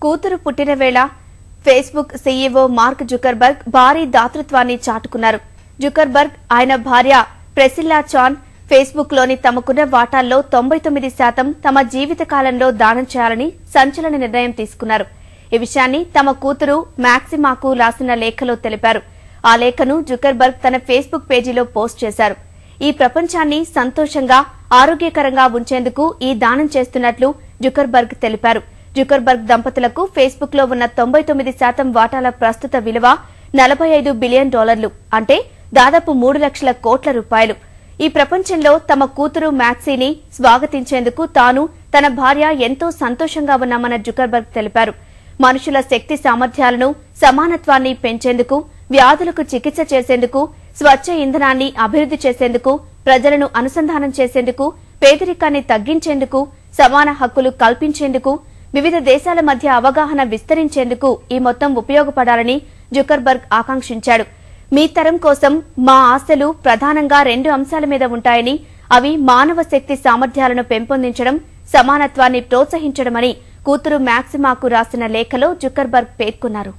కూతురు పుట్టిన వేళ ఫేస్బుక్ సీఈఓ మార్క్ జుకర్బర్గ్ భారీ దాతృత్వాన్ని చాటుకున్నారు. జుకర్బర్గ్ ఆయన భార్య ప్రెసిల్లా చాన్ ఫేస్బుక్ లోని తమకున్న వాటాల్లో 99% తమ జీవిత కాలంలో దానం చేయాలని సంచలన నిర్ణయం తీసుకున్నారు. ఈ విషయాన్ని తమ కూతురు మాక్సిమాకు రాసిన లేఖలో తెలిపారు. ఆ లేఖను జుకర్బర్గ్ తన ఫేస్బుక్ పేజీలో పోస్ట్ చేశారు. ఈ ప్రపంచాన్ని సంతోషంగా ఆరోగ్యకరంగా ఉంచేందుకు ఈ దానం చేస్తున్నట్లు జుకర్బర్గ్ తెలిపారు. జుకర్బర్గ్ దంపతులకు ఫేస్బుక్ లో ఉన్న 99% వాటాల ప్రస్తుత విలువ $45 బిలియన్, అంటే దాదాపు 3 లక్షల కోట్ల రూపాయలు. ఈ ప్రపంచంలో తమ కూతురు మ్యాక్సీని స్వాగతించేందుకు తాను తన భార్య ఎంతో సంతోషంగా ఉన్నామన్న జుకర్బర్గ్ తెలిపారు. మనుషుల శక్తి సామర్థ్యాలను సమానత్వాన్ని పెంచేందుకు, వ్యాధులకు చికిత్స చేసేందుకు, స్వచ్ఛ ఇంధనాన్ని అభివృద్ది చేసేందుకు, ప్రజలను అనుసంధానం చేసేందుకు, పేదరికాన్ని తగ్గించేందుకు, సమాన హక్కులు కల్పించేందుకు, వివిధ దేశాల మధ్య అవగాహన విస్తరించేందుకు ఈ మొత్తం ఉపయోగపడాలని జుకర్బర్గ్ ఆకాంక్షించాడు. మీ తరం కోసం మా ఆశలు ప్రధానంగా 2 అంశాల మీద ఉంటాయని, అవి మానవ శక్తి సామర్థ్యాలను పెంపొందించడం, సమానత్వాన్ని ప్రోత్సహించడమని కూతురు మాక్సిమాకు రాసిన లేఖలో జుకర్బర్గ్ పేర్కొన్నారు.